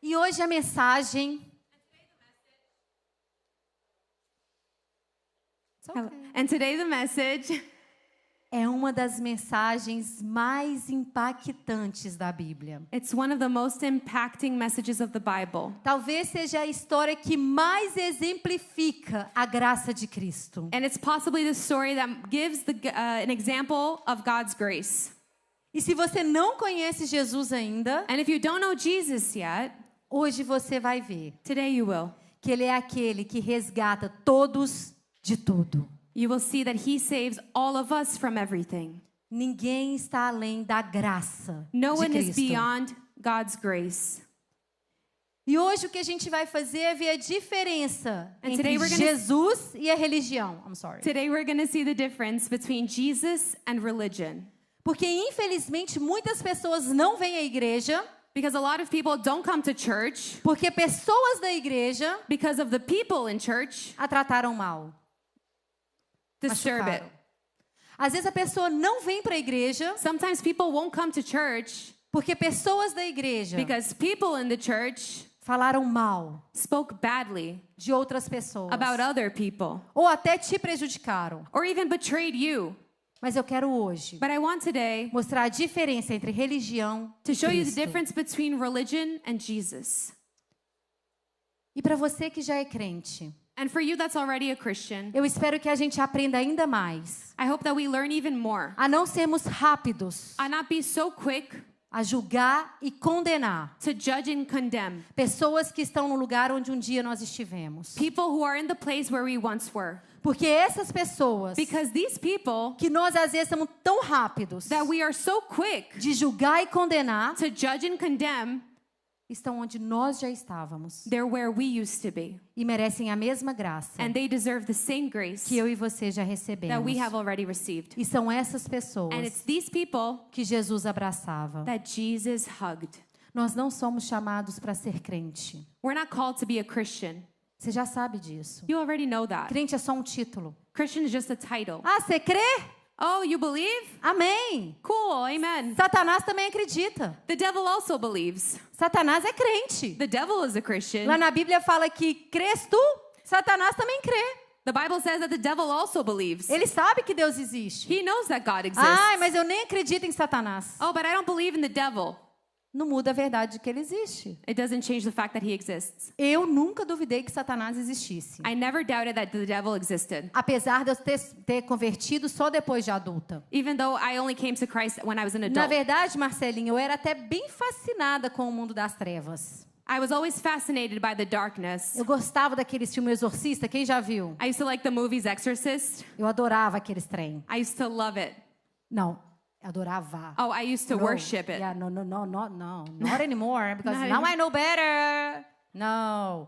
E hoje a mensagem... And today the message é uma das mensagens mais impactantes da Bíblia. it's one of the most impacting messages of the Bible. Talvez seja a história que mais exemplifica a graça de Cristo. And it's possibly the story that gives an example of God's grace. E se você não conhece Jesus ainda, And if you don't know Jesus yet, hoje você vai ver today you will. que Ele é aquele que resgata todos de tudo. You will see that he saves all of us from everything. Ninguém está além da graça No de one is Cristo. beyond God's grace. E hoje o que a gente vai fazer é ver a diferença And entre today we're gonna- Jesus e a religião. I'm sorry. Today we're going to see the difference between Jesus and religion. Porque infelizmente muitas pessoas não vêm à igreja Because a lot of people don't come to church porque pessoas da igreja because of the people in church a trataram mal. disturb it. Machucaram. Às vezes a pessoa não vem para a igreja Sometimes people won't come to church porque pessoas da igreja because people in the church falaram mal spoke badly de outras pessoas. about other people Ou até te prejudicaram. or even betrayed you. Mas eu quero hoje But I want today mostrar a diferença entre religião to e show you the Cristo. difference between religion and Jesus. E para você que já é crente, And for you that's already a Christian, eu espero que a gente aprenda ainda mais I hope that we learn even more. a não sermos rápidos I not be so quick a julgar e condenar to judge and condemn pessoas que estão no lugar onde um dia nós estivemos. people who are in the place where we once were. Porque essas pessoas Because these people que nós às vezes somos tão rápidos that we are so quick de julgar e condenar to judge and condemn, estão onde nós já estávamos they're where we used to be. e merecem a mesma graça And they deserve the same grace que eu e você já that recebemos. we have already received. E são essas And pessoas it's these people que Jesus abraçava. that Jesus hugged. Nós não somos chamados para ser crente. We're not called to be a Christian. Você já sabe disso. You already know that. Crente é só um título. Christian is just a title. Ah, você crê? Oh, you believe? Amém. Cool, amen. Satanás também acredita. The devil also believes. Satanás é crente. The devil is a Christian. Lá na Bíblia fala que crês tu? Satanás também crê. The Bible says that the devil also believes. Ele sabe que Deus existe. He knows that God exists. Ai, mas eu nem acredito em Satanás. Oh, but I don't believe in the devil. Não muda a verdade de que ele existe. It doesn't change the fact that he exists. Eu nunca duvidei que Satanás existisse. I never doubted that the devil existed. Apesar de eu ter convertido só depois de adulta. Even though I only came to Christ when I was an Na adult. verdade, Marcelinha, eu era até bem fascinada com o mundo das trevas. I was always fascinated by the darkness. Eu gostava daqueles filmes Exorcista, quem já viu? I used to like the movies Exorcist. Eu adorava aqueles trem. I used to love it. Não, eu adorava. Oh, I used to No. worship it. Yeah, no, not anymore, because Not now anymore. I know better. No.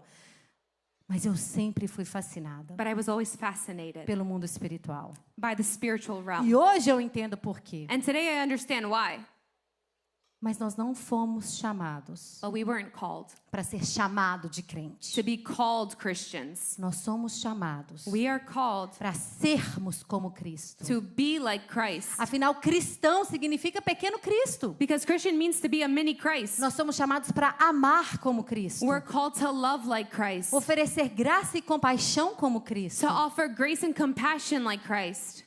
Mas eu sempre fui fascinada But I was always fascinated pelo mundo espiritual. by the spiritual realm. E hoje eu entendo por quê. And today I understand why. Mas nós não fomos chamados But we weren't called para ser chamado de crente. to be called Christians. Nós somos chamados We are called para sermos como Cristo. to be like Christ. Afinal, cristão significa pequeno Cristo. Because Christian means to be a mini Christ. Nós somos chamados para amar como Cristo. We're called to love like Christ. Oferecer graça e compaixão como Cristo. To offer grace and compassion like Christ.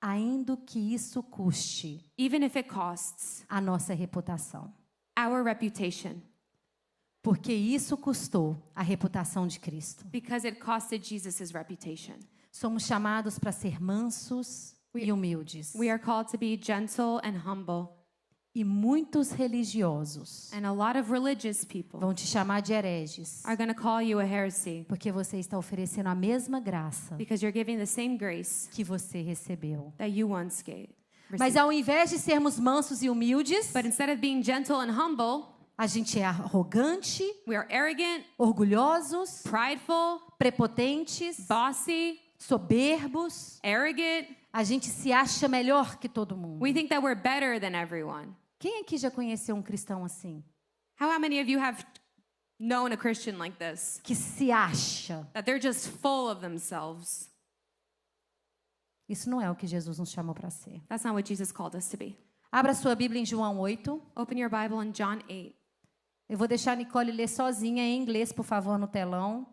Ainda que isso custe Even if it costs a nossa reputação. our reputation. Porque isso custou a reputação de Cristo. Because it costed Jesus' reputation. Somos chamados para ser mansos e humildes. We are called to be gentle and humble. E muitos religiosos And a lot of religious people vão te chamar de hereges. are going to call you a heresy. Porque você está oferecendo a mesma graça Because you're giving the same grace que você recebeu. that you once gave. Mas ao invés de sermos mansos e humildes, But instead of being gentle and humble, a gente é arrogante, we are arrogant, orgulhosos, prideful, prepotentes, bossy, soberbos. arrogant. A gente se acha melhor que todo mundo. We think that we're better than everyone. Quem aqui já conheceu um cristão assim? How many of you have known a Christian like this? Que se acha. That they're just full of themselves. Isso não é o que Jesus nos chamou para ser. That's not what Jesus called us to be. Abra sua Bíblia em João 8. Open your Bible in John 8. Eu vou deixar a Nicole ler sozinha em inglês, por favor, no telão.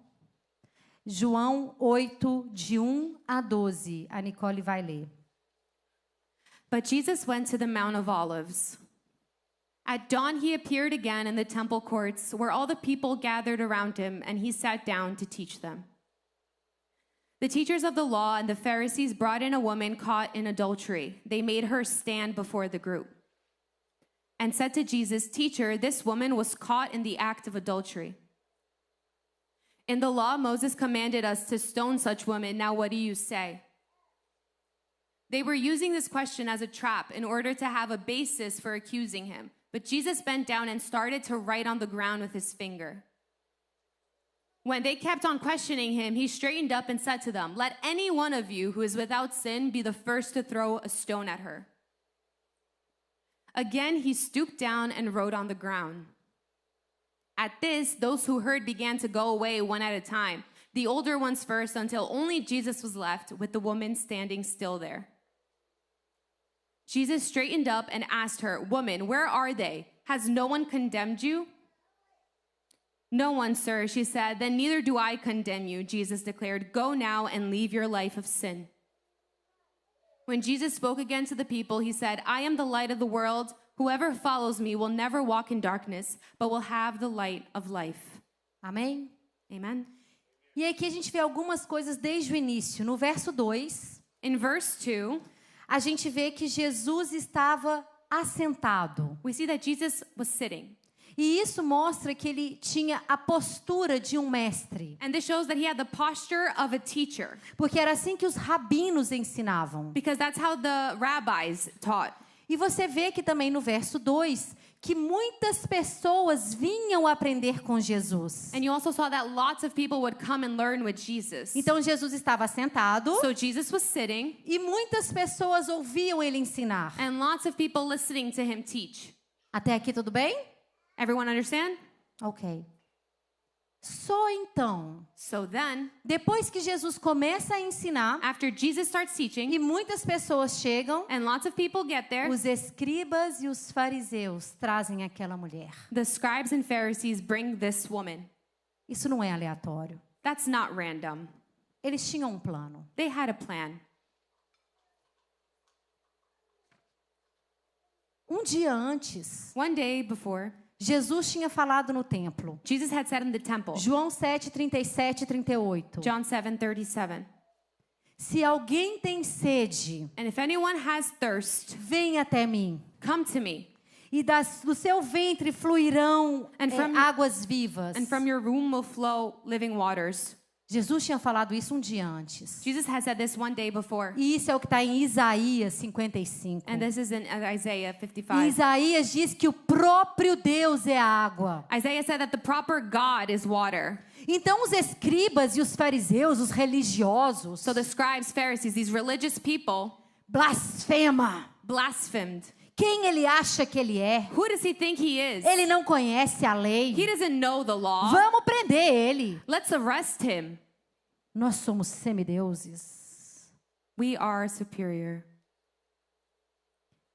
João 8, de 1 a 12. A Nicole vai ler. But Jesus went to the Mount of Olives. At dawn, he appeared again in the temple courts, where all the people gathered around him, and he sat down to teach them. The teachers of the law and the Pharisees brought in a woman caught in adultery. They made her stand before the group and said to Jesus, "Teacher, this woman was caught in the act of adultery. In the law, Moses commanded us to stone such women. Now what do you say?" They were using this question as a trap in order to have a basis for accusing him. But Jesus bent down and started to write on the ground with his finger. When they kept on questioning him, he straightened up and said to them, "Let any one of you who is without sin be the first to throw a stone at her." Again, he stooped down and wrote on the ground. At this, those who heard began to go away one at a time, the older ones first, until only Jesus was left with the woman standing still there. Jesus straightened up and asked her, "Woman, where are they? Has no one condemned you?" "No one, sir," she said. "Then neither do I condemn you," Jesus declared. "Go now and leave your life of sin." When Jesus spoke again to the people, he said, "I am the light of the world. Whoever follows me will never walk in darkness, but will have the light of life." Amém? Amen. E aqui a gente vê algumas coisas desde o início. No verso 2, In verse 2, a gente vê que Jesus estava assentado. we see that Jesus was sitting. E isso mostra que ele tinha a postura de um mestre. And this shows that he had the posture of a teacher, Porque era assim que os rabinos ensinavam. because that's how the rabbis taught. E você vê que também no verso 2, que muitas pessoas vinham aprender com Jesus. And you also saw that lots of people would come and learn with Jesus. Então Jesus estava sentado So Jesus was sitting, e muitas pessoas ouviam ele ensinar. and lots of people listening to him teach. Até aqui tudo bem? Everyone understand? Ok. Só então, So then, depois que Jesus começa a ensinar after Jesus starts teaching, e muitas pessoas chegam, and lots of people get there, os escribas e os fariseus trazem aquela mulher. the scribes and Pharisees bring this woman. Isso não é aleatório. That's not random. Eles tinham um plano. They had a plan. Um dia antes, One day before, Jesus tinha falado no templo. Jesus had said in the temple, João 7, 37 e 38. John 7:37, Se alguém tem sede, "And if anyone has thirst, venha até mim. come to me, E do seu ventre fluirão And from- águas vivas. and from your womb will flow living waters." Jesus tinha falado isso um dia antes. Jesus had said this one day before. E isso é o que está em Isaías 55. And this is in Isaiah E 55. Isaías diz que o próprio Deus é a água. Isaiah said that the proper God is water. Então os escribas e os fariseus, os religiosos, So the scribes, Pharisees, these religious people, blasfema. blasphemed. Quem ele acha que ele é? Who does he think he is? Ele não conhece a lei. He doesn't know the law. Vamos prender ele. Let's arrest him. Nós somos semideuses. We are superior.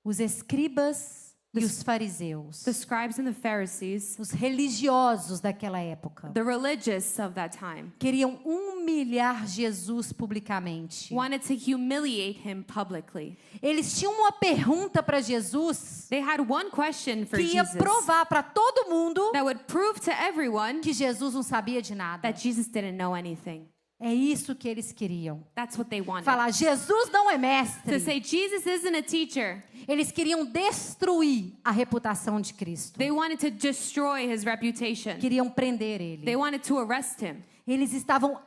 Os escribas e os fariseus, The scribes and the Pharisees, os religiosos daquela época, the religious of that time, queriam humilhar Jesus publicamente. wanted to humiliate him publicly. Eles tinham uma pergunta para Jesus They had one question for que ia Jesus provar para todo mundo that would prove to everyone que Jesus não sabia de nada. that Jesus didn't know anything. É isso que eles queriam. That's what they wanted. Falar, Jesus não é To mestre. say Jesus isn't a teacher. Eles queriam destruir a reputação de Cristo. They wanted to destroy his reputation. Queriam prender ele. They wanted to arrest him. Eles estavam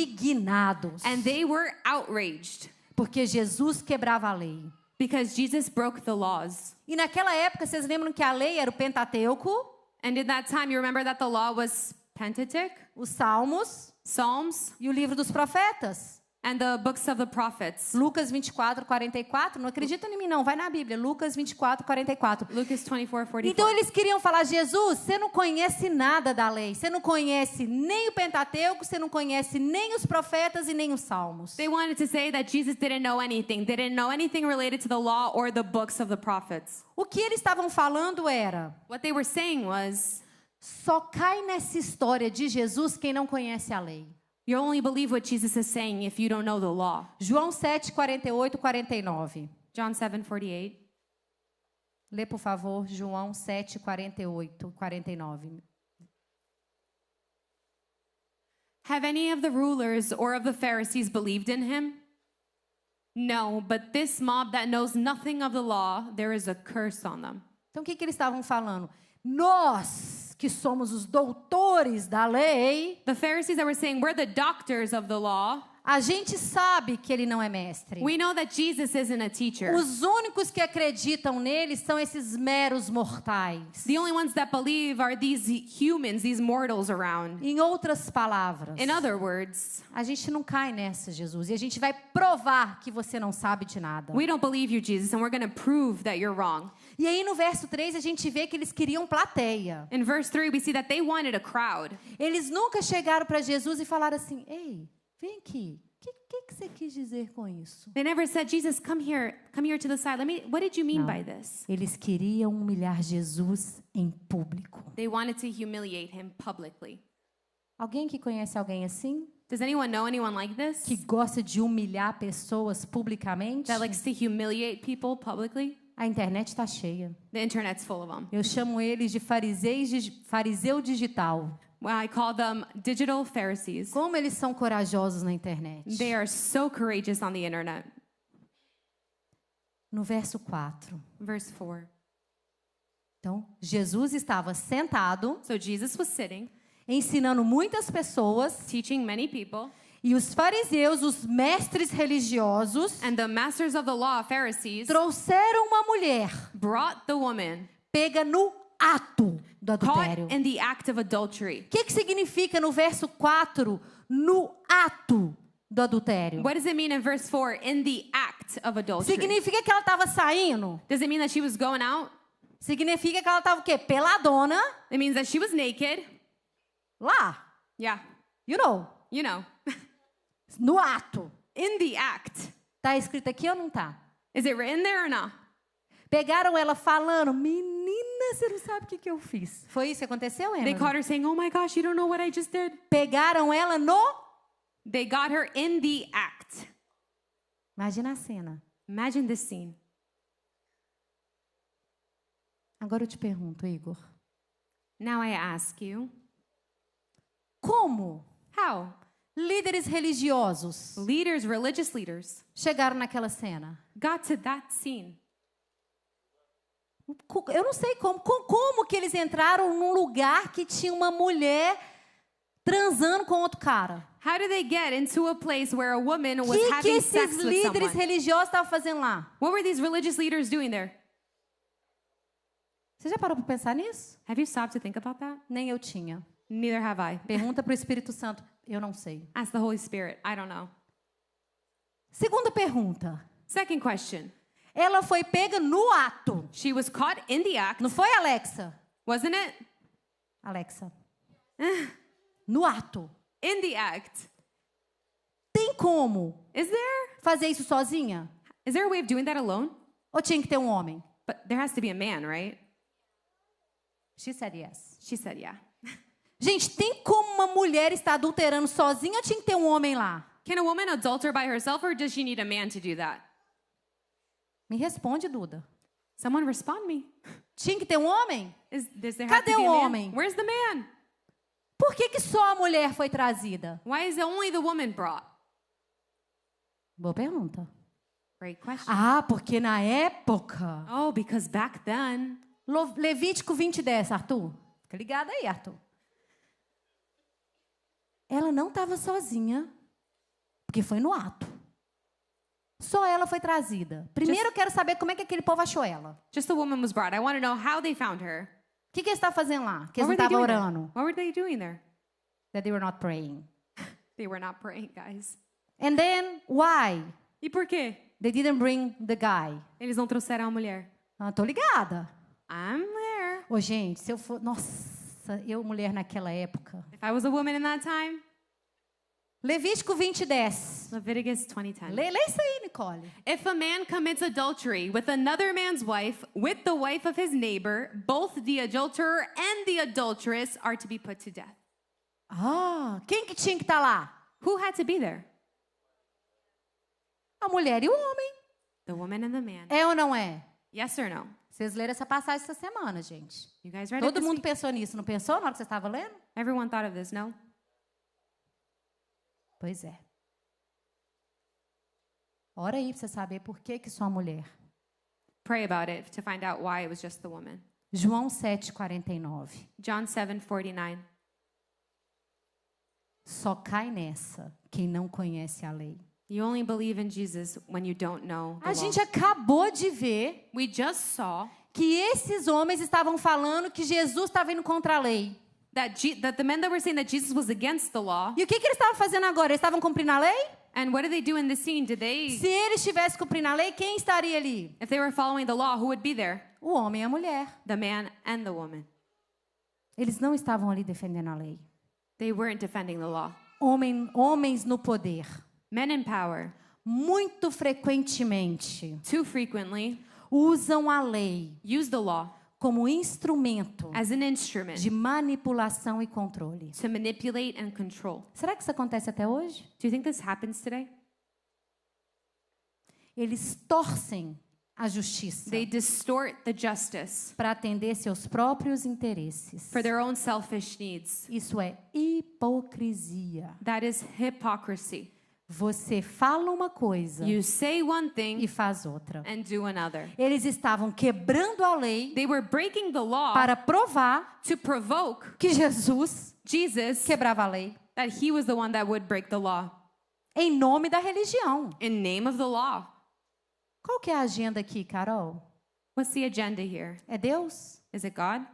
indignados. And they were outraged Porque Jesus quebrava a lei. because Jesus broke the laws. E naquela época, vocês lembram que a lei era o Pentateuco, And in that time, you remember that the law was Pentateuch, os Salmos Psalms, e o livro dos profetas. and the books of the prophets. Lucas 24, 44. Não acredita em mim, não. Vai na Bíblia. Lucas 24, 44. Lucas 24:44. Então eles queriam falar: Jesus, você não conhece nada da lei. Você não conhece nem o Pentateuco, você não conhece nem os profetas e nem os salmos. They wanted to say that Jesus didn't know anything. They didn't know anything related to the law or the books of the prophets. O que eles estavam falando era: What they were saying was, só cai nessa história de Jesus quem não conhece a lei. you only believe what Jesus is saying if you don't know the law. João 7, 48, 49. John 7:48. Lê, por favor, João 7, 48, 49. Have any of the rulers or of the Pharisees believed in him? No, but this mob that knows nothing of the law, there is a curse on them. Então, o que eles estavam falando? Nós, que somos os doutores da lei, The Pharisees that were saying, we're the doctors of the law. a gente sabe que ele não é mestre. We know that Jesus isn't a teacher. Os únicos que acreditam nele são esses meros mortais. The only ones that believe are these humans, these mortals around. Em outras palavras, In other words, a gente não cai nessa, Jesus, e a gente vai provar que você não sabe de nada. we don't believe you, Jesus, and we're going to prove that you're wrong. E aí no verso 3 a gente vê que eles queriam plateia. In verse 3, we see that they wanted a crowd. Eles nunca chegaram para Jesus e falaram assim: ei, vem aqui, o que você quis dizer com isso? They never said, Jesus, come here to the side. What did you mean by this? Eles queriam humilhar Jesus em público. They wanted to humiliate him publicly. Alguém que conhece alguém assim? Does anyone know anyone like this? Que gosta de humilhar pessoas publicamente? That likes to humiliate people publicly? A internet está cheia. The internet's full of them. Eu chamo eles de fariseu digital. Well, I call them digital Pharisees. Como eles são corajosos na internet. They are so courageous on the internet. No verso 4. Verse 4. Então, Jesus estava sentado, So Jesus was sitting, ensinando muitas pessoas, teaching many people, e os fariseus, os mestres religiosos, and the masters of the law, Pharisees, trouxeram uma mulher brought the woman pega no ato do adultério. caught in the act of adultery. O que significa no verso 4, no ato do adultério? What does it mean in verse 4, in the act of adultery? Significa que ela estava saindo? Does it mean that she was going out? Significa que ela estava o quê? Peladona, It means that she was naked. lá, Yeah, you know, you know, no ato. in the act. Tá escrito aqui ou não tá? Is it written there or not? Pegaram ela falando: menina, você não sabe o que eu fiz. Foi isso que aconteceu, They Emily? caught her saying, oh my gosh, you don't know what I just did. Pegaram ela no... They got her in the act. Imagina a cena. Imagine this scene. Agora eu te pergunto, Igor. Now I ask you, Como how líderes religiosos leaders, religious leaders, chegaram naquela cena? got to that scene? Eu não sei como que eles entraram num lugar que tinha uma mulher transando com outro cara. How did they get into a place where a woman O was que having esses sex with líderes someone? religiosos estavam fazendo lá? What were these religious leaders doing there? Você já parou para pensar nisso? Have you stopped to think about that? Nem eu tinha. Neither have I. Pergunta para o Espírito Santo. Eu não sei. Ask the Holy Spirit. I don't know. Segunda pergunta. Second question. Ela foi pega no ato. She was caught in the act, Não foi, Alexa? wasn't it? Alexa. No ato. In the act. Tem como Is there? fazer isso sozinha? Is there a way of doing that alone? Ou tinha que ter um homem? But there has to be a man, right? She said yes. She said, yeah. Gente, tem como uma mulher estar adulterando sozinha ou tinha que ter um homem lá? Can a woman adulter by herself, or does she need a man to do that? Me responde, Duda. Someone respond me. Tinha que ter um homem? Does there have Cadê to be o a man? homem? Where's the man? Por que só a mulher foi trazida? Why is only the woman brought? Boa pergunta. Great question. Ah, porque na época... Oh, because back then, Levítico 20:10, Arthur. Fica ligado aí, Arthur. Ela não estava sozinha, porque foi no ato. Só ela foi trazida. Primeiro eu quero saber como é que aquele povo achou ela. just the woman was brought. I want to know how they found her. O que eles estavam fazendo lá? Que eles What não were they estavam doing there? orando. What were they doing there? That they were not praying. They were not praying, guys. And then, why? E por quê? They didn't bring the guy. Eles não trouxeram a mulher. Ah, tô ligada. I'm there. Ô, gente, se eu for... Nossa, eu mulher naquela época. If I was a woman in that time, Levítico 20:10. Leviticus 20:10. Lê isso aí, Nicole. If a man commits adultery with another man's wife, with the wife of his neighbor, both the adulterer and the adulteress are to be put to death. Ah, quem que tinha que estar lá? Who had to be there? A mulher e o homem. The woman and the man. É ou não é? Yes or no? Vocês leram essa passagem essa semana, gente. You guys read it Todo this mundo week? pensou nisso, não pensou na hora que você estava lendo? Everyone thought of this, no? Pois é. Ora aí para você saber por que só a mulher. Pray about it to find out why it was just the woman. João 7:49. John 7:49. Só cai nessa quem não conhece a lei. You only believe in Jesus when you don't know the A law. gente acabou de ver We just saw que esses homens estavam falando que Jesus estava indo contra a lei. that the men that were saying that Jesus was against the law. E o que eles estavam fazendo agora? Eles estavam cumprindo a lei? And what did they do in this scene? Did they, Se eles estivessem cumprindo a lei, quem estaria ali? if they were following the law, who would be there? O homem e a mulher. The man and the woman. Eles não estavam ali defendendo a lei. They weren't defending the law. Homens no poder. Men in power, Muito frequentemente too frequently, usam a lei use the law como instrumento as an instrument de manipulação e controle. to manipulate and control. Será que isso acontece até hoje? Do you think this happens today? Eles torcem a justiça They distort the justice para atender seus próprios interesses. for their own selfish needs. Isso é hipocrisia. That is hypocrisy. Você fala uma coisa You say one e thing faz outra. and do another. Eles estavam quebrando a lei They were breaking the law para provar to provoke que Jesus Jesus quebrava a lei that he was the one that would break the law em nome da religião. in name of the law. Qual que é a agenda aqui, Carol? What's the agenda here? É Deus? Is it God?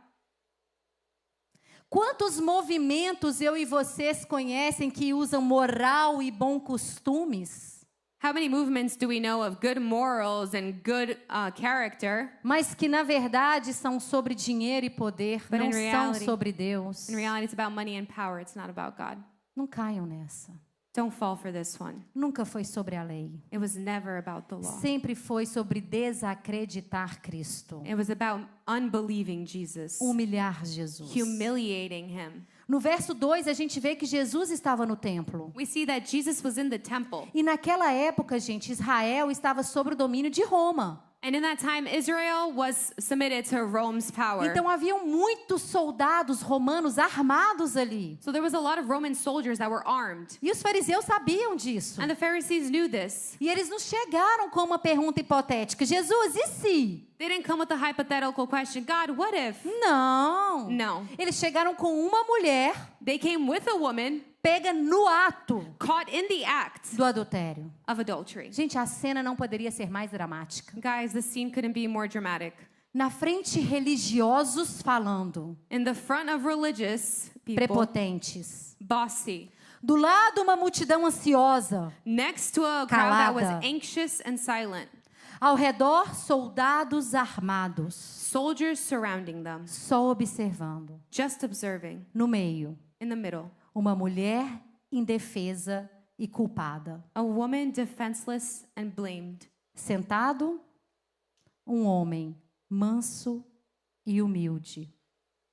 Quantos movimentos eu e vocês conhecem que usam moral e bons costumes, How many movements do we know of good morals and good character, mas que na verdade são sobre dinheiro e poder, But não in são reality- sobre Deus? in reality it's about money and power, it's not about God? Não caiam nessa. Don't fall for this one. Nunca foi sobre a lei. It was never about the law. Sempre foi sobre desacreditar Cristo. It was about unbelieving Jesus, Humilhar Jesus. humiliating him. No verso 2, a gente vê que Jesus estava no templo. We see that Jesus was in the temple. E naquela época, gente, Israel estava sob o domínio de Roma. And in that time, Israel was submitted to Rome's power. Então haviam muitos soldados romanos armados ali. So there was a lot of Roman soldiers that were armed. E os fariseus sabiam disso. And the Pharisees knew this. E eles não chegaram com uma pergunta hipotética: Jesus, e se? They didn't come with a hypothetical question, God, what if? Não. No. Eles chegaram com uma mulher They came with a woman pega no ato caught in the act do adultério. of adultery. Gente, a cena não poderia ser mais dramática. Guys, the scene couldn't be more dramatic. Na frente, religiosos falando, In the front of religious people, prepotentes. bossy. Do lado, uma multidão ansiosa. Next to a crowd that was Calada. anxious and silent. Ao redor, soldados armados, Soldiers surrounding them, só observando. just observing. No meio, In the middle, uma mulher indefesa e culpada. a woman defenseless and blamed. Sentado, um homem manso e humilde,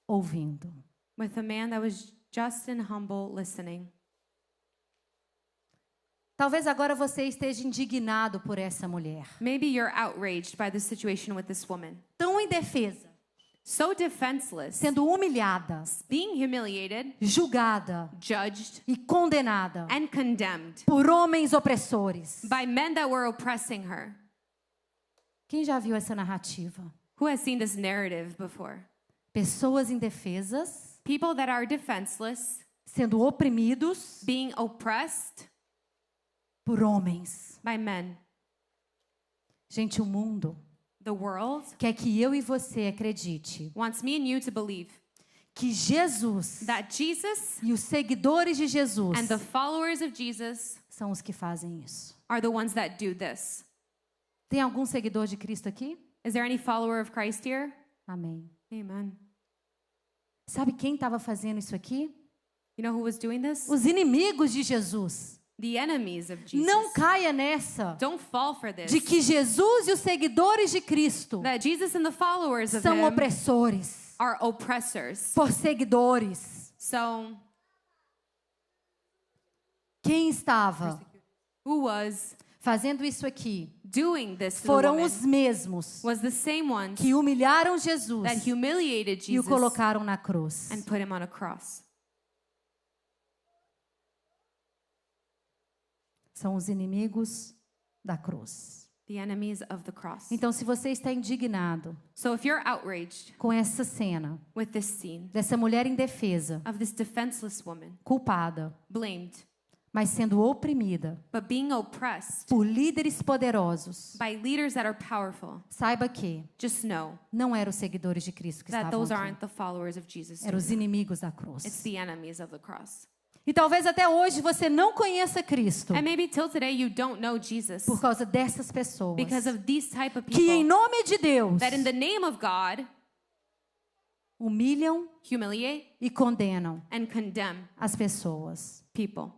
ouvindo. With a man that was just and humble listening. Talvez agora você esteja indignado por essa mulher. Maybe you're outraged by the situation with this woman. Tão indefesa, So defenseless, sendo humilhada, being humiliated, julgada judged, e condenada and condemned por homens opressores. by men that were oppressing her. Quem já viu essa narrativa? Who has seen this narrative before? Pessoas indefesas, People that are defenseless, sendo oprimidos being oppressed por homens. by men. Gente, o mundo The world quer que eu e você acredite wants me and you to believe que Jesus that Jesus e os seguidores de Jesus and the followers of Jesus são os que fazem isso. are the ones that do this. Tem algum seguidor de Cristo aqui? Is there any follower of Christ here? Amém. Amen. Sabe quem estava fazendo isso aqui? You know who was doing this? Os inimigos de Jesus. The enemies of Jesus. Não caia nessa Don't fall for this. de que Jesus e os seguidores de Cristo That Jesus and the followers of são him opressores, are oppressors. perseguidores. So Quem estava who was fazendo isso aqui doing this to the foram woman os mesmos was the same ones que humilharam Jesus that humiliated e o Jesus colocaram na cruz. and put him on a cross. São os inimigos da cruz. The enemies of the cross. Então, se você está indignado So if you're outraged com essa cena with this scene dessa mulher indefesa, of this defenseless woman, culpada, blamed, mas sendo oprimida but being oppressed por líderes poderosos, by leaders that are powerful, saiba que just know não eram os seguidores de Cristo que that estavam those aqui. aren't the followers of Jesus. Eram os inimigos da It's cruz. the enemies of the cross. E talvez até hoje você não conheça Cristo And maybe till today you don't know Jesus por causa dessas pessoas because of these type of que, em people nome de Deus, that in the name of God humilham humiliate e condenam and condemn as pessoas. people.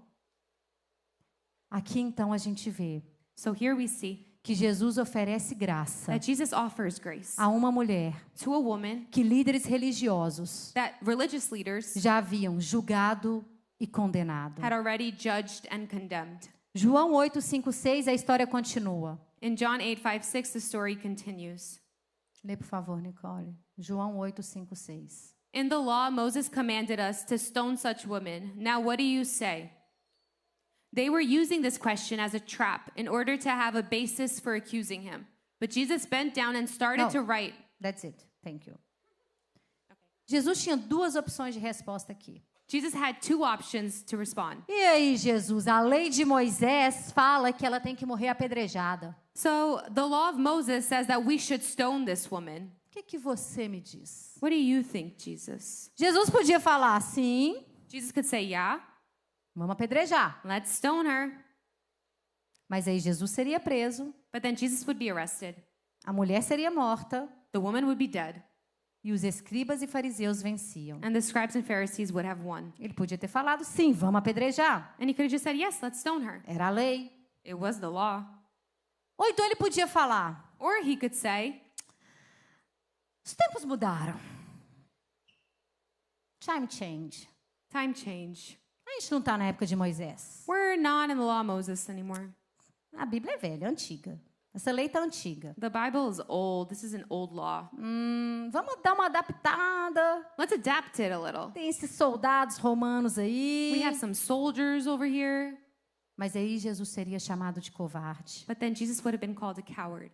Aqui então a gente vê So here we see que Jesus oferece graça that Jesus offers grace a uma mulher to a woman que líderes religiosos that religious leaders já haviam julgado e condenado. had already judged and condemned. João 8:5-6, a história continua. In John 8:5-6, the story continues. Lê, por favor, Nicole. João 8:5-6. In the law, Moses commanded us to stone such women. Now, what do you say? They were using this question as a trap in order to have a basis for accusing him. But Jesus bent down and started No. to write. That's it. Thank you. Jesus tinha duas opções de resposta aqui. Jesus had two options to respond. E aí, Jesus, a lei de Moisés fala que ela tem que morrer apedrejada. So, the law of Moses says that we should stone this woman. O que você me diz? What do you think, Jesus? Jesus podia falar sim, Jesus could say, yeah, vamos apedrejar. let's stone her. Mas aí Jesus seria preso, But then Jesus would be arrested. a mulher seria morta The woman would be dead. e os escribas e fariseus venciam. And the scribes and Pharisees would have won. Ele podia ter falado sim, vamos apedrejar. And he could have just said, yes, let's stone her. Era a lei. It was the law. Ou então ele podia falar: Or he could say, os tempos mudaram. Time change. time change. A gente não está na época de Moisés. We're not in the law of Moses anymore. A Bíblia é velha, é antiga. Essa lei está antiga. The Bible is old. This is an old law. Vamos dar uma adaptada. Let's adapt it a little. Tem esses soldados romanos aí. We have some soldiers over here. Mas aí Jesus seria chamado de covarde. But then Jesus would have been called a coward.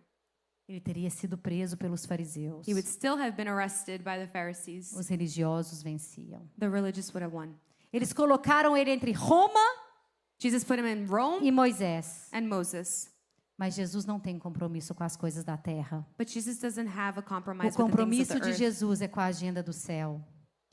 Ele teria sido preso pelos fariseus. He would still have been arrested by the Pharisees. Os religiosos venciam. The religious would have won. Eles colocaram ele entre Roma Jesus put him in Rome e Moisés. and Moses. Mas Jesus não tem compromisso com as coisas da terra. But Jesus doesn't have a O compromise with the things compromisso of the de earth. Jesus é com a agenda do céu.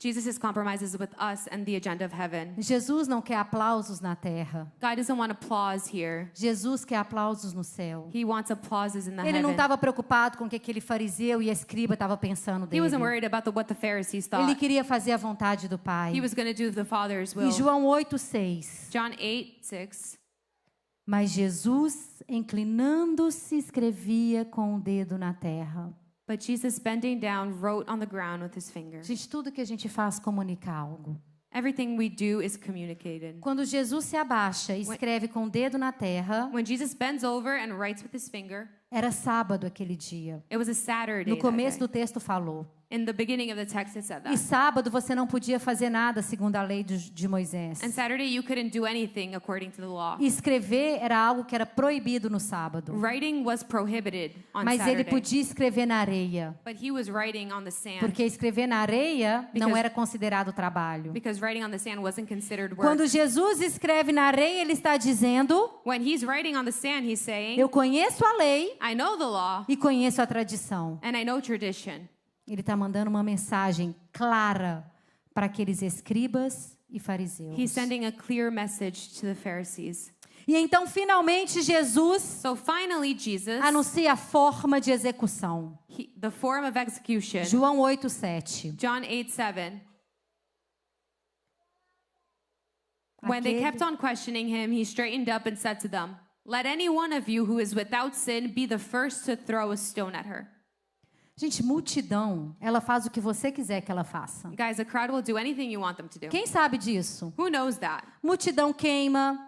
Jesus' compromises with us and the agenda of heaven. Jesus não quer aplausos na terra. God doesn't want applause here. Jesus quer aplausos no céu. He wants applauses in the Ele não heaven. estava preocupado com o que aquele fariseu e escriba estavam pensando He dele. wasn't worried about what the Pharisees Ele thought. queria fazer a vontade do Pai. He was going to do the Father's will. Em João 8:6. John 8:6. Mas Jesus, inclinando-se, escrevia com o dedo na terra. But Jesus, bending down, wrote on the ground with his finger. Gente, tudo que a gente faz comunica algo. Everything we do is communicated. Quando Jesus se abaixa e escreve com o dedo na terra, When Jesus bends over and writes with his finger, era sábado aquele dia. it was a Saturday. No that começo day. do texto falou. In the beginning of the text, it said E that. sábado você não podia fazer nada segundo a lei de Moisés. And Saturday, you couldn't do anything according to the law. E escrever era algo que era proibido no sábado. Writing was prohibited on Mas ele Saturday. podia escrever na areia. But he was writing on the sand. Porque escrever na areia não Because- era considerado trabalho. Because writing on the sand wasn't considered work. Quando Jesus escreve na areia, ele está dizendo: When he's writing on the sand, he's saying, eu conheço a lei I know the law e conheço a tradição. and I know tradition. Ele está mandando uma mensagem clara para aqueles escribas e fariseus. He's sending a clear message to the Pharisees. E então, finalmente, Jesus So finally, Jesus, anuncia a forma de execução. the form of execution, João 8:7. John 8:7. When they Aquele- kept on questioning him, he straightened up and said to them, "Let any one of you who is without sin be the first to throw a stone at her." Gente, multidão, ela faz o que você quiser que ela faça. Guys, a crowd will do anything you want them to do. Quem sabe disso? Who knows that? Multidão queima,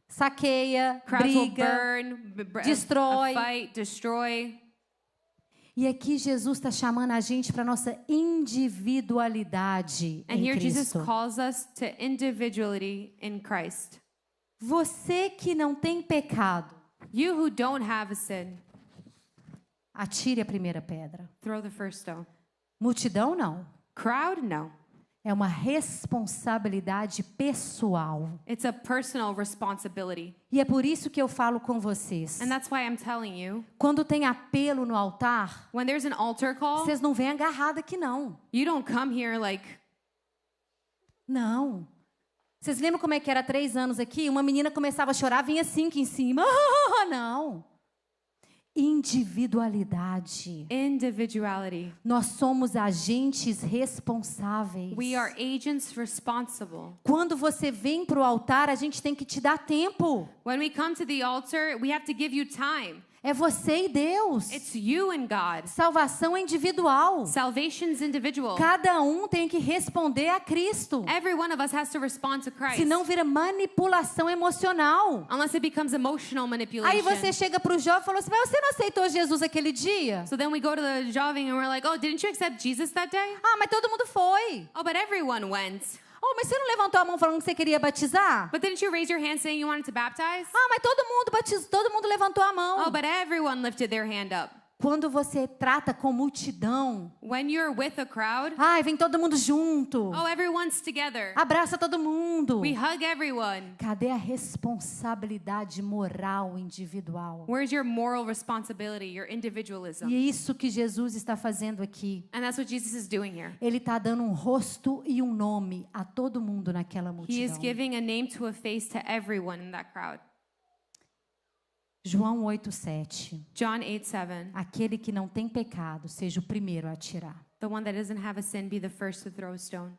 saqueia, Crowds will briga. burn, destrói. a fight, destroy. E aqui Jesus está chamando a gente para nossa individualidade And em here Jesus Cristo. calls us to individuality in Christ. Você que não tem pecado, You who don't have a sin, atire a primeira pedra. throw the first stone. Multidão não. Crowd, no. É uma responsabilidade pessoal. It's a personal responsibility. E é por isso que eu falo com vocês. And that's why I'm telling you, Quando tem apelo no altar, when there's an altar call, vocês não vêm agarrado aqui não. you don't come here like, Não. Vocês lembram como é que era 3 anos aqui? Uma menina começava a chorar, vinha assim aqui em cima. Não. Individualidade. individuality. Nós somos agentes responsáveis. We are agents responsible. Quando você vem para o altar, a gente tem que te dar tempo. When we come to the altar, we have to give you time. É você e Deus. It's you and God. Salvação é individual. Salvation's individual. Cada um tem que responder a Cristo. Every one of us has to respond to Christ. Senão vira manipulação emocional. Unless it becomes emotional manipulation. Aí você chega para o jovem e fala assim, mas você não aceitou Jesus aquele dia? So then we go to the jovem and we're like, oh, didn't you accept Jesus that day? Ah, mas todo mundo foi. Oh, but everyone went. Oh, mas você não levantou a mão falando que você queria batizar? But didn't you raise your hand saying you wanted to baptize? Ah, mas todo mundo batizou, todo mundo levantou a mão. Oh, but everyone lifted their hand up. Quando você trata com multidão, When you're with a crowd, ai, vem todo mundo junto. oh, everyone's together. Abraça todo mundo. We hug everyone. Cadê a responsabilidade moral individual? Where's your moral responsibility, your individualism? E é isso que Jesus está fazendo aqui. And that's what Jesus is doing here. Ele está dando um rosto e um nome a todo mundo naquela He is multidão. giving a name to a face to everyone in that crowd. João 8:7. John 8:7. Aquele que não tem pecado, seja o primeiro a atirar. The one that doesn't have a sin be the first to throw a stone.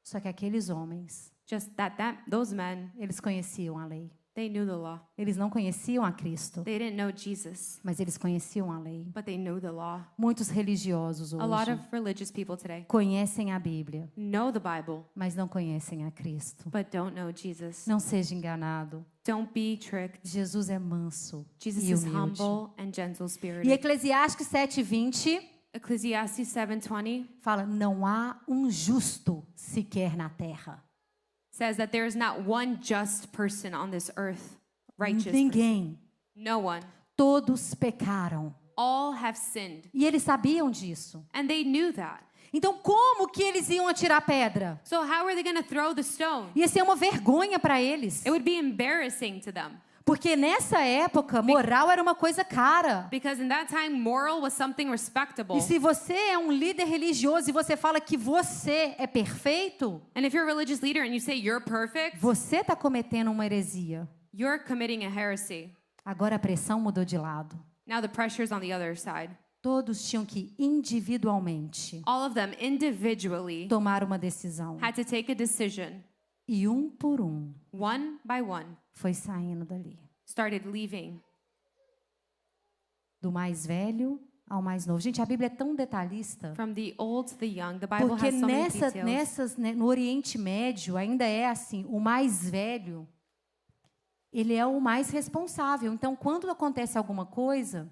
Só que aqueles homens, Just those men, eles conheciam a lei. they knew the law. Eles não conheciam a Cristo, They didn't know Jesus, mas eles conheciam a lei. but they knew the law. Muitos religiosos A lot hoje of religious people today conhecem a Bíblia, know the Bible, mas não conhecem a Cristo. but don't know Jesus. Não seja enganado. Don't be tricked. Jesus é manso Jesus e is humilde. humble and gentle E spirited. Eclesiastes 7:20 Ecclesiastes 7:20 fala: não há um justo sequer na terra. says that there is not one just person on this earth, righteous person. Ninguém. No one. Todos pecaram. All have sinned. E eles sabiam disso. And they knew that. Então, como que eles iam atirar pedra? So how are they going to throw the stone? Ia ser uma vergonha para eles. It would be embarrassing to them. Porque nessa época, moral era uma coisa cara. Because in that time, moral was something respectable. E se você é um líder religioso e você fala que você é perfeito, And if you're a religious leader and you say you're perfect, você está cometendo uma heresia. you're committing a heresy. Agora a pressão mudou de lado. Now the pressure's on the other side. Todos tinham que individualmente All of them individually tomar uma decisão. had to take a decision. E um por um One by one, foi saindo dali. started leaving. Do mais velho ao mais novo. Gente, a Bíblia é tão detalhista. From the old to the young, the Bible Porque has so many details. no Oriente Médio ainda é assim, o mais velho, ele é o mais responsável. Então, quando acontece alguma coisa,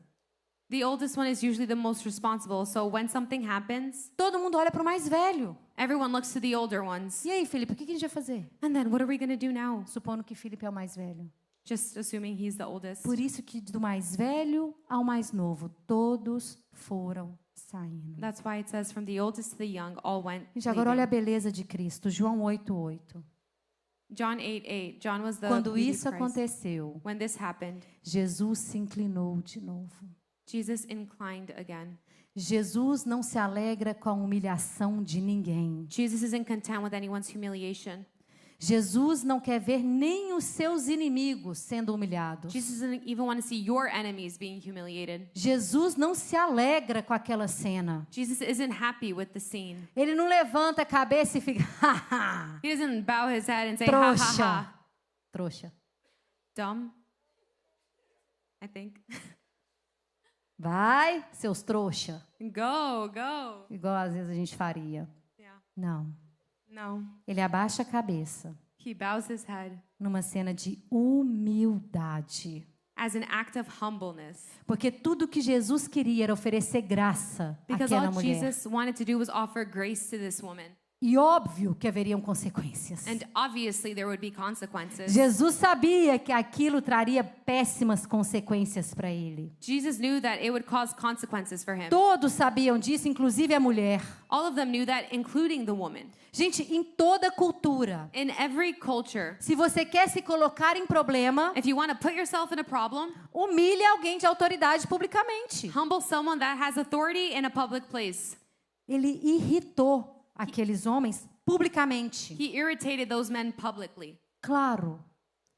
The oldest one is usually the most responsible. So when something happens, todo mundo olha para o mais velho. everyone looks to the older ones. E aí, Felipe, o que a gente vai fazer? And then what are we going to do now? Supondo que Felipe é o mais velho. Just assuming he's the oldest. Por isso que do mais velho ao mais novo, todos foram saindo. That's why it says from the oldest to the young, all went. Gente, agora olha a leaving. beleza de Cristo. João 8:8. John 8:8. John was the Quando baby isso Christ. aconteceu, When this happened, Jesus se inclinou de novo. Jesus inclined again. Jesus não se alegra com a humilhação de ninguém. Jesus isn't content with anyone's humiliation. Jesus não quer ver nem os seus inimigos sendo humilhados. Jesus doesn't even want to see your enemies being humiliated. Jesus não se alegra com aquela cena. Jesus isn't happy with the scene. Ele não levanta a cabeça e fica, haha, He doesn't bow his head and say, ha ha trouxa. ha. Trouxa. Dumb, I think. Vai, seus trouxa. Go. Igual às vezes a gente faria. Yeah. Não. No. Ele abaixa a cabeça He bows his head numa cena de humildade. as an act of humbleness. Porque tudo que Jesus queria era oferecer graça Because àquela all mulher. Jesus wanted to do was offer grace to this woman. E óbvio que haveriam consequências. And obviously there would be consequences. Jesus sabia que aquilo traria péssimas consequências para ele. Jesus knew that it would cause consequences for him. Todos sabiam disso, inclusive a mulher. All of them knew that, including the woman. Gente, em toda cultura, In every culture, se você quer se colocar em problema, if you want to put yourself in a problem, humilhe alguém de autoridade publicamente. humble someone that has authority in a public place. Ele irritou aqueles homens publicamente. He irritated those men publicly. Claro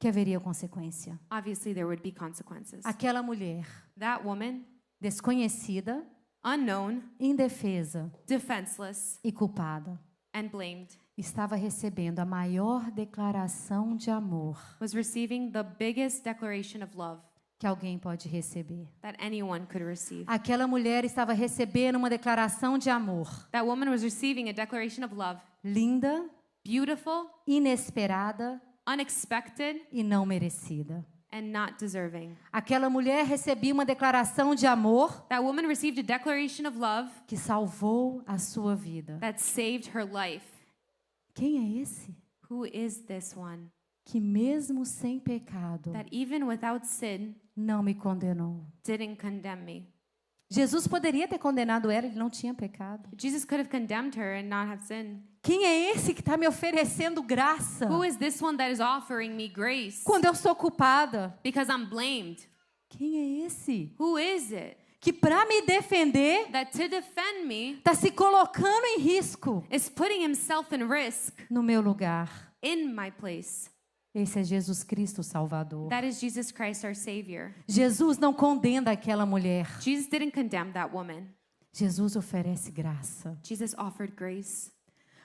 que haveria consequência. Obviously, there would be consequences. Aquela mulher That woman, desconhecida, unknown, indefesa defenseless, e culpada, and blamed, estava recebendo a maior declaração de amor was receiving the biggest declaration of love que alguém pode receber. that anyone could receive. Aquela mulher estava recebendo uma declaração de amor That woman was receiving a declaration of love, linda, beautiful, inesperada unexpected, e não merecida. and not deserving. Aquela mulher recebia uma declaração de amor That woman received a declaration of love que salvou a sua vida. that saved her life. Quem é esse Who is this one que mesmo sem pecado that even without sin não me condenou? didn't condemn me? Jesus poderia ter condenado ela, ele não tinha pecado. Jesus could have condemned her and not have sinned. Quem é esse que está me oferecendo graça Who is this one that is offering me grace quando eu sou culpada? because I'm blamed? Quem é esse Who is it que para me defender that to defend me está se colocando em risco is putting himself in risk no meu lugar? in my place? Esse é Jesus Cristo, o Salvador. That is Jesus Christ, our Savior. Jesus não condena aquela mulher. Jesus didn't condemn that woman. Jesus oferece graça. Jesus offered grace.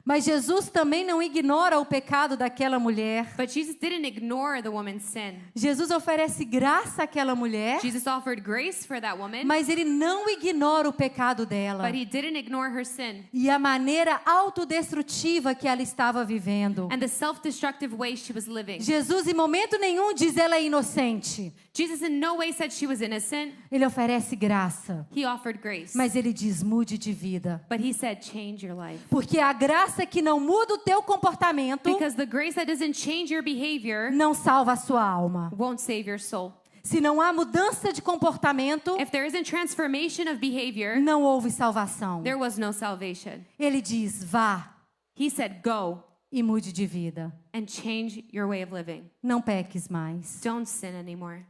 Mas Jesus também não ignora o pecado daquela mulher. But Jesus didn't ignore the woman's sin. Jesus oferece graça àquela mulher, Jesus offered grace for that woman, mas ele não ignora o pecado dela but he didn't ignore her sin e a maneira autodestrutiva que ela estava vivendo. and the self-destructive way she was living. Jesus em momento nenhum diz ela é inocente. Jesus in no way said she was innocent. Ele oferece graça, He offered grace. mas ele diz mude de vida. But he said change your life. Porque a graça que não muda o teu comportamento Because the grace that doesn't change your behavior não salva a sua alma. won't save your soul. Se não há mudança de comportamento, If there isn't transformation of behavior, não houve salvação. there was no salvation. Ele diz vá He said go e mude de vida. and change your way of living. Não peques mais. Don't sin anymore.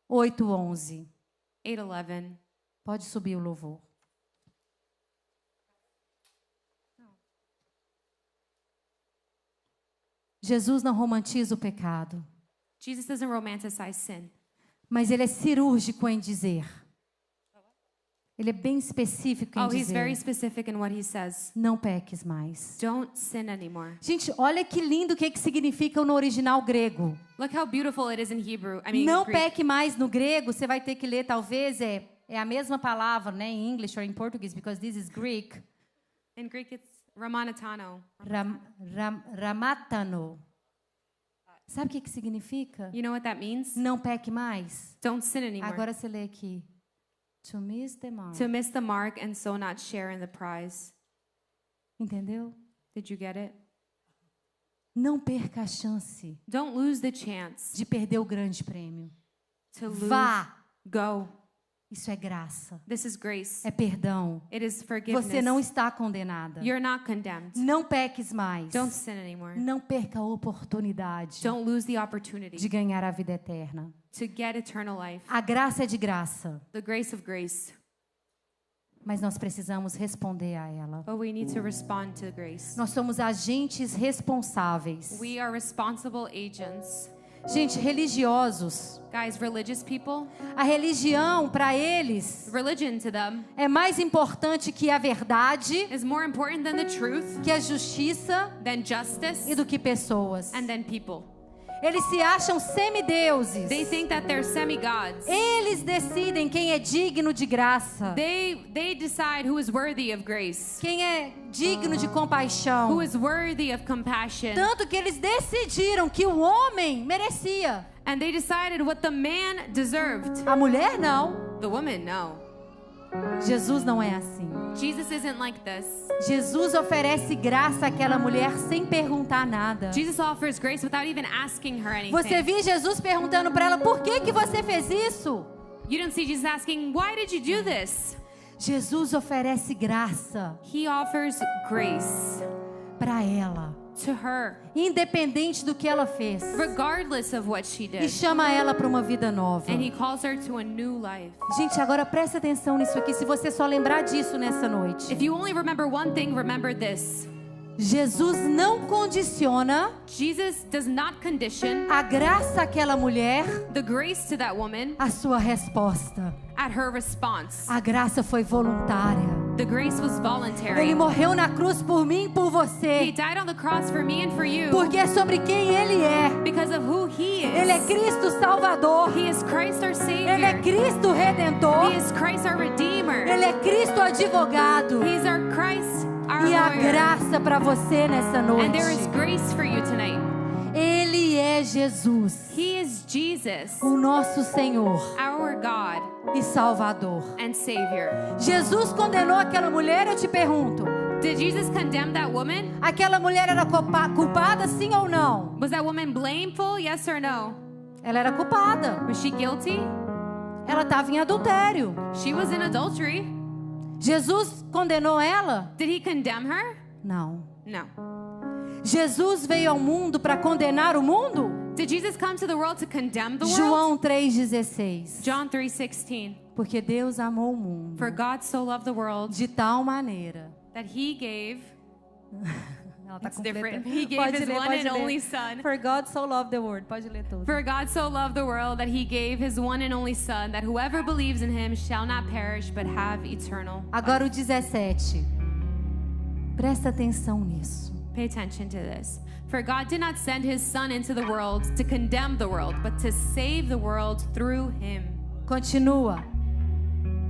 8:11. 8:11. Pode subir o louvor. Jesus não romantiza o pecado, Jesus doesn't romanticize sin, mas ele é cirúrgico em dizer. Ele é bem específico em he's very dizer. specific in what he says. Não peques mais. Don't sin anymore. Gente, olha que lindo o que significa no original grego. Look how beautiful it is in Hebrew. I mean, Não Greek. peque mais no grego, você vai ter que ler, talvez, é a mesma palavra, né, em inglês ou em português, because this is Greek. In Greek, it's ramanatano. Ramatano. Sabe o que significa? You know what that means? Não peque mais. Don't sin anymore. Agora você lê aqui. To miss the mark. To miss the mark and so not share in the prize. Entendeu? Did you get it? Não perca a chance Don't lose the chance de perder o grande prêmio. to lose. Vá. Go. Isso é graça. This is grace. É perdão. It is forgiveness. Você não está condenada. You're not condemned. Não peques mais. Don't sin anymore. Não perca a oportunidade Don't lose the opportunity de ganhar a vida eterna. to get eternal life. A graça é de graça. The grace of grace. mas nós precisamos responder a ela. but we need to respond to grace. Nós somos agentes responsáveis. We are responsible agents. Gente, religiosos, Guys, religious people, a religião para eles religion to them é mais importante que a verdade, is more important than the truth, que a justiça than justice, e do que pessoas. and than people. Eles se acham semideuses. They think that they're semi-gods. Eles decidem quem é digno de graça, They decide who is worthy of grace, quem é digno de who compaixão. is worthy of compassion. Tanto que eles decidiram que o homem merecia. And they decided what the man deserved. A mulher não. The woman, no. Jesus não é assim. Jesus isn't like this. Jesus oferece graça àquela mulher sem perguntar nada. Jesus offers grace without even asking her anything. Você viu Jesus perguntando para ela: por que você fez isso? You don't see Jesus asking, why did you do this? Jesus oferece graça He offers grace para ela, to her, independente do que ela fez, regardless of what she e did. chama ela para uma vida nova. And he calls her to a new life. Gente, agora presta atenção nisso aqui, se você só lembrar disso nessa noite. If you only remember one thing, remember this. Jesus não condiciona Jesus does not condition a graça àquela mulher the grace to that woman à sua resposta. at her response. A graça foi voluntária. The grace was Ele voluntary. morreu na cruz por mim e por He você, died on the cross for me and for you porque é sobre quem Ele é. because of who he Ele é is. Cristo Salvador. He is Christ our Ele é Savior. Cristo Redentor. He is Christ our Redeemer. Ele é Cristo Advogado. He's our Christ, our E há lawyer. graça para você nessa And there is noite. grace for you tonight. Ele é Jesus, He is Jesus, o nosso Senhor our God e Salvador. and Savior. Jesus condenou aquela mulher, eu te pergunto. Did Jesus condemn that woman? Aquela mulher era culpada, sim ou não? Was that woman blameful? Yes or no? Ela era culpada. Was she guilty? Ela estava em adultério. She was in adultery. Jesus condenou ela? Did he condemn her? Não. No. Jesus veio ao mundo para condenar o mundo? Did Jesus come to the world to condemn the world? João 3,16. John 3:16. Porque Deus amou o mundo For God so loved the world de tal maneira. that he gave. Ela tá It's different. completando. He gave Pode his ler, one pode and ler. only son. For God so loved the world. Pode ler tudo. For God so loved the world that he gave his one and only son, that whoever believes in him shall not perish but have eternal. Agora o 17. Presta atenção nisso. Pay attention to this. For God did not send his son into the world to condemn the world, but to save the world through him. Continua.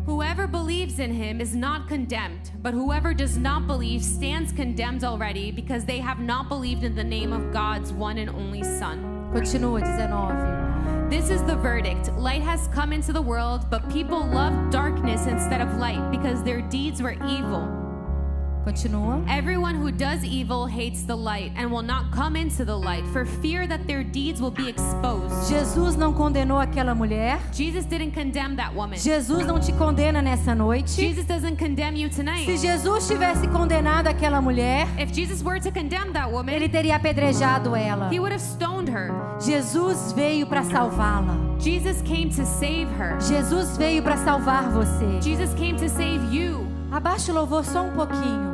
Whoever believes in him is not condemned, but whoever does not believe stands condemned already because they have not believed in the name of God's one and only son. Continua, 19. This is the verdict. Light has come into the world, but people loved darkness instead of light because their deeds were evil. Continua. Everyone who does evil hates the light and will not come into the light for fear that their deeds will be exposed. Jesus não condenou aquela mulher. Jesus didn't condemn that woman. Jesus não te condena nessa noite. Jesus doesn't condemn you Se tonight. Jesus tivesse condenado aquela mulher, If Jesus were to condemn that woman, ele teria apedrejado ela. he would have stoned her. Jesus veio para salvá-la. Jesus came to save her. Jesus veio para salvar você. Jesus came to save you. Abaixa o louvor só um pouquinho.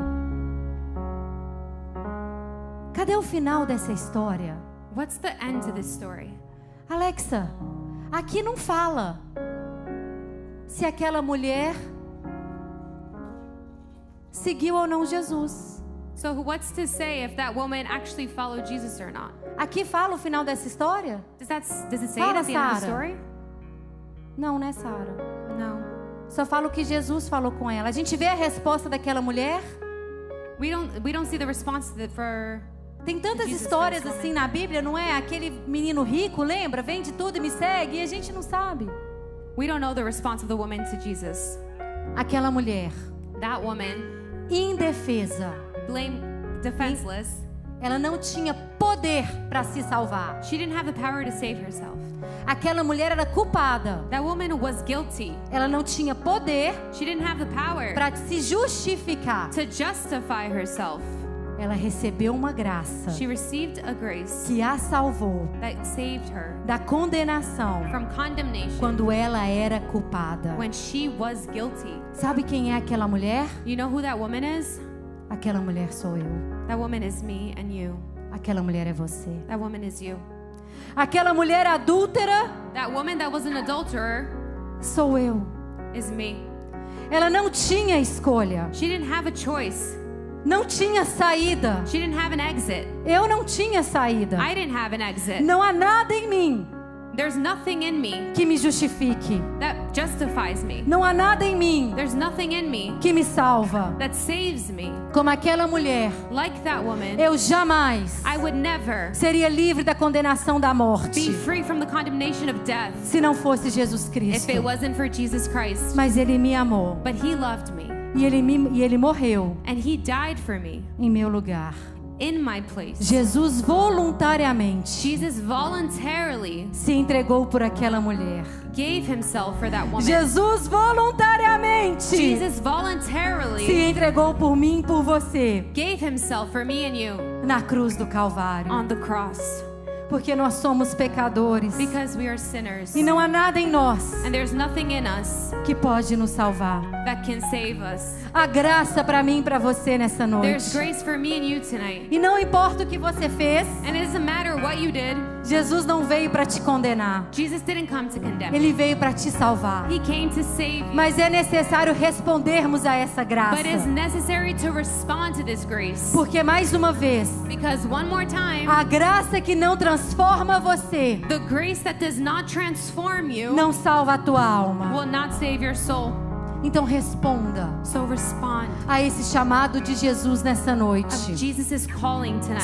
Cadê o final dessa história? What's the end to this story? Alexa, aqui não fala se aquela mulher seguiu ou não Jesus. So what's to say if that woman actually followed Jesus or not? Aqui fala o final dessa história? Does it say it Fala, at the end of the Sarah. story? Não, né, Sara? No. Só fala o que Jesus falou com ela. A gente vê a resposta daquela mulher. We don't see the response for Tem tantas Jesus histórias fez, assim na Bíblia, não é? Aquele menino rico, lembra? Vende tudo e me segue. E a gente não sabe. we don't know the response of the woman to Jesus. Aquela mulher, That woman, indefesa, defenseless, ela não tinha poder para se salvar. she didn't have the power to save herself. Aquela mulher era culpada. That woman was guilty. Ela não tinha poder She didn't have the power para se justificar. to justify herself. ela recebeu uma graça She received a grace que a salvou that saved her da condenação from condemnation quando ela era culpada. when she was guilty. Sabe quem é aquela mulher? You know who that woman is? Aquela mulher sou eu. That woman is me and you. Aquela mulher é você. That woman is you. Aquela mulher adúltera That woman that was an adulterer sou eu. is me. Ela não tinha escolha. She didn't have a choice. Não tinha saída. She didn't have an exit. Eu não tinha saída. I didn't have an exit. Não há nada em mim There's nothing in me que me justifique. that justifies me. Não há nada em mim There's nothing in me que me salva. that saves me. Como aquela mulher, Like that woman, eu jamais I would never seria livre da condenação da morte be free from the condemnation of death se não fosse Jesus if Cristo. it wasn't for Jesus Christ. Mas Ele me amou But He loved me, e Ele morreu and He died for me em meu lugar. in my place. Jesus voluntariamente Jesus voluntarily se entregou por aquela mulher. gave Himself for that woman. Jesus voluntariamente Jesus se voluntarily entregou por mim e por você gave Himself for me and you na cruz do Calvário. on the cross Porque nós somos pecadores because we are sinners. e não há nada em nós And there's nothing in us que pode nos salvar. that can save us. A graça para mim e para você nessa There's noite. grace for me and you tonight. E não importa o que você fez, And it doesn't matter what you did. Jesus não veio para te condenar. Jesus didn't come to condemn you. Ele veio para te salvar. He came to save you. Mas é necessário respondermos a essa graça. But it's necessary to respond to this grace. Porque mais uma vez, Because one more time, a graça que não transforma você the grace that does not transform you não salva a tua alma. will not save your soul. Então responda So respond. a esse chamado de Jesus nessa noite. Jesus is calling tonight.